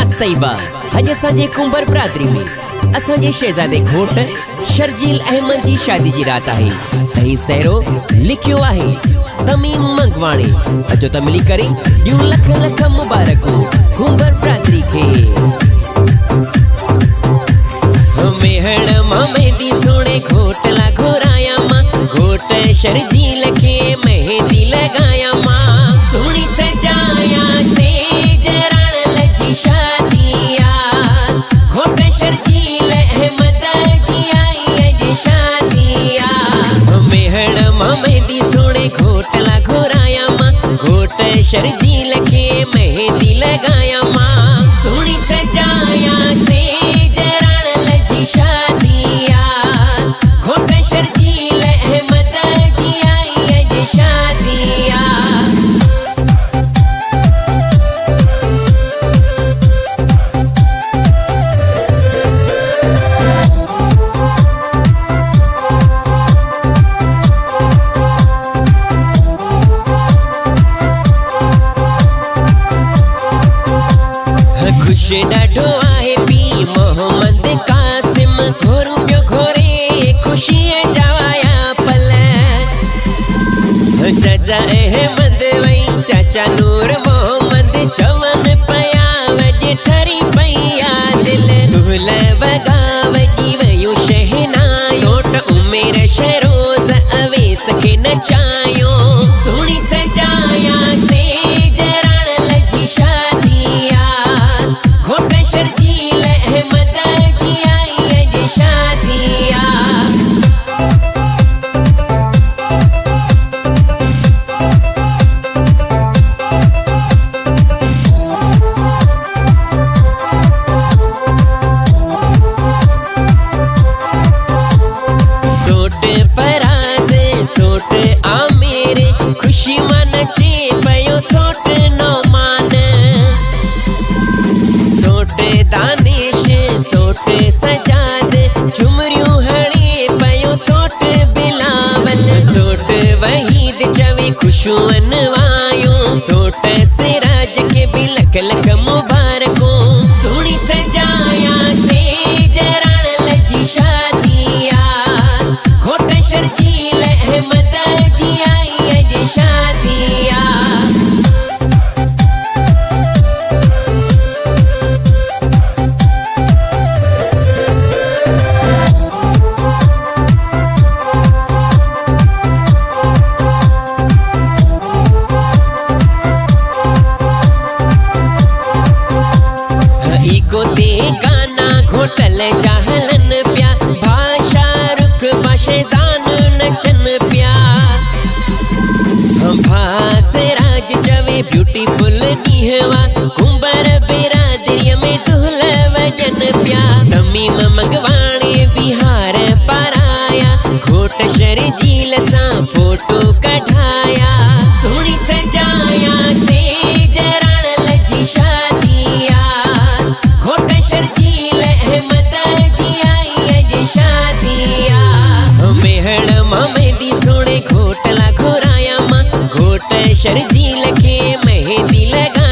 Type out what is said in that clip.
सईबा अज असांजे कुंबर बिरादरी में असांजे शहजादे घोट शर्जील अहमद जी शादी जी रात है। ऐं सहरो लिखियो आहे तमीम मंगवाणे। अचो त मिली करे ॾियूं लख लख मुबारकूं कुंबर बिरादरी खे। मेहण मां मेहंदी सोने घोट ला घुराया मां, घोट शर्जील खे मेहंदी लगाया मां। सोनी सजाया सेज रण जी शादिया, घोट शर्जील अहमद जी आई अज शादिया। मेहण मां मेहंदी सोने घोट ला घुराया मां, घोट शर्जील खे मेहंदी लगाया मां। सोनी सजाया सेज रण जी शादिया, घोट शर्जील अहमद जी आई अज शादिया। खुश ॾाढो आहे पी मोहम्मद कासिम, घोरू पियो घोरे ख़ुशीअ जवाया पल। चाचा अहमद वई चाचा नूर मोहम्मद, चवन पया वॼ ठरी पई आ दिल। ढोल वॻा वॼी वयूं शहनायूं, सोट उमेर शहरोज़ अवेस खे नचायो। सोणी सजाया सेज रण जी शादिया, घोट शर्जील अहमद जी आई अज शादिया। सोट फराज़ सोट आमिर, खुशी मां नचे पयो सोट नौमान। सोट दानिश सोट सजाद, झुमरियूं हणे पयो सोट बिलावल। सोट वहीद चवे खुशियूं अनवायूं, सोट सिराज खे बि लख लख मुबारकूं। सोणी सजाया सेज रण जी शादिया, घोट शर्जील अहमद जी आई अज शादिया। इको ते गाना घोटल जा हलन पिया, भाषा रुख बाशेजान नचन पिया। भास राज चवे ब्यूटीफुल ॾींहवा, कुंबर बिरादरीअ में दुहल वॼन पिया। तमीम मंगवाणे बिहार पाराया, घोट शर्जील सां फोटो कढाया। सोणी सजाया सेज रण जी शादिया, घोट शर्जील अहमद जी आई अज शादिया। मेहण मां मेहंदी सोने घोट ला घुराया मां, घोट शर्जील खे मेहंदी लगा